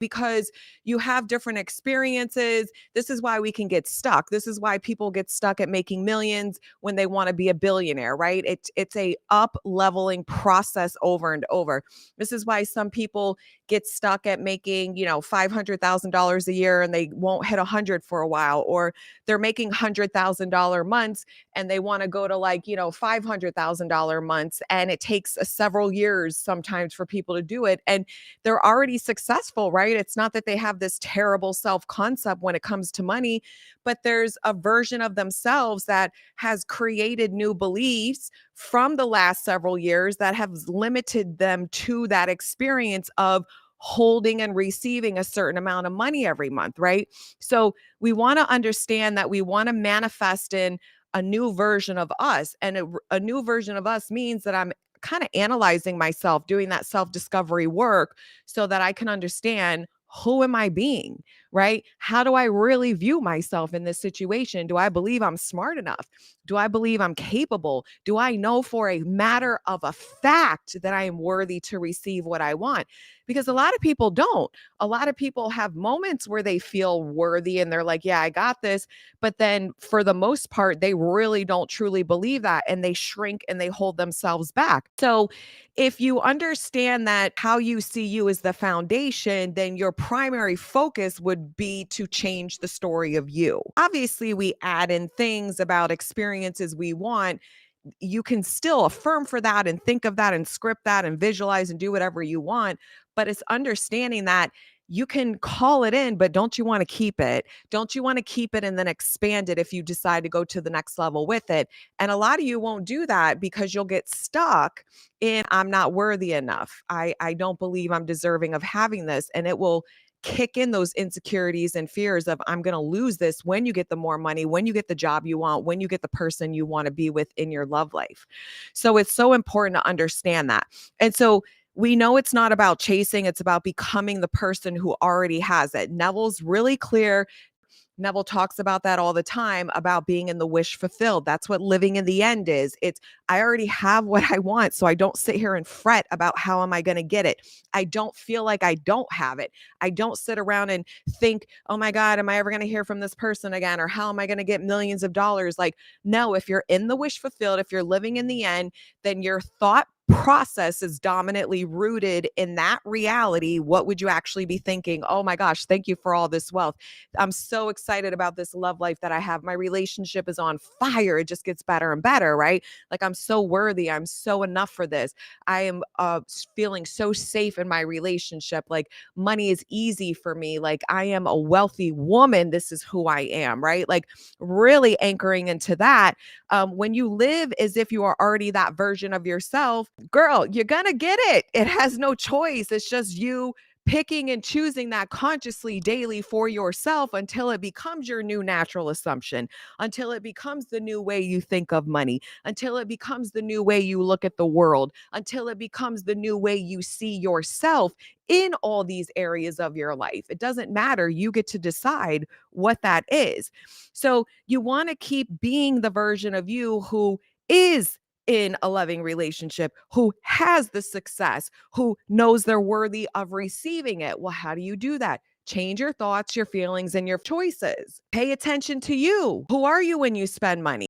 because you have different experiences. This is why we can get stuck. This is why people get stuck at making millions when they want to be a billionaire, right? It's a up leveling process over and over. This is why some people get stuck at making, $500,000 a year and they won't hit 100 for a while, or they're making $100,000 months and they want to go to $500,000 months, and it takes several years sometimes for people to do it, and they're already successful, right? It's not that they have this terrible self-concept when it comes to money, but there's a version of themselves that has created new beliefs from the last several years that have limited them to that experience of holding and receiving a certain amount of money every month, right? So we want to understand that we want to manifest in a new version of us. And a new version of us means that I'm kind of analyzing myself, doing that self-discovery work so that I can understand, who am I being, right? How do I really view myself in this situation? Do I believe I'm smart enough? Do I believe I'm capable? Do I know for a matter of a fact that I am worthy to receive what I want? Because a lot of people don't. A lot of people have moments where they feel worthy and they're like, yeah, I got this. But then for the most part, they really don't truly believe that, and they shrink and they hold themselves back. So if you understand that how you see you is the foundation, then your primary focus would be to change the story of you. Obviously, we add in things about experiences we want. You can still affirm for that and think of that and script that and visualize and do whatever you want. But it's understanding that you can call it in, but don't you want to keep it? Don't you want to keep it and then expand it if you decide to go to the next level with it? And a lot of you won't do that because you'll get stuck in, I'm not worthy enough. I don't believe I'm deserving of having this. And it will kick in those insecurities and fears of, I'm going to lose this when you get the more money, when you get the job you want, when you get the person you want to be with in your love life. So it's so important to understand that. And so we know it's not about chasing, it's about becoming the person who already has it. Neville's really clear. Neville talks about that all the time, about being in the wish fulfilled. That's what living in the end is. It's, I already have what I want, so I don't sit here and fret about how am I going to get it. I don't feel like I don't have it. I don't sit around and think, oh my God, am I ever going to hear from this person again? Or how am I going to get millions of dollars? Like, no, if you're in the wish fulfilled, if you're living in the end, then your thought process is dominantly rooted in that reality. What would you actually be thinking? Oh my gosh, thank you for all this wealth. I'm so excited about this love life that I have. My relationship is on fire. It just gets better and better, right? Like, I'm so worthy. I'm so enough for this. I am feeling so safe in my relationship. Like, money is easy for me. Like, I am a wealthy woman. This is who I am, right? Like, really anchoring into that. When you live as if you are already that version of yourself, girl, you're gonna get it. It has no choice. It's just you picking and choosing that consciously daily for yourself until it becomes your new natural assumption, until it becomes the new way you think of money, until it becomes the new way you look at the world, until it becomes the new way you see yourself in all these areas of your life. It doesn't matter. You get to decide what that is. So you want to keep being the version of you who is in a loving relationship, who has the success, who knows they're worthy of receiving it. Well, how do you do that? Change your thoughts, your feelings, and your choices. Pay attention to you. Who are you when you spend money?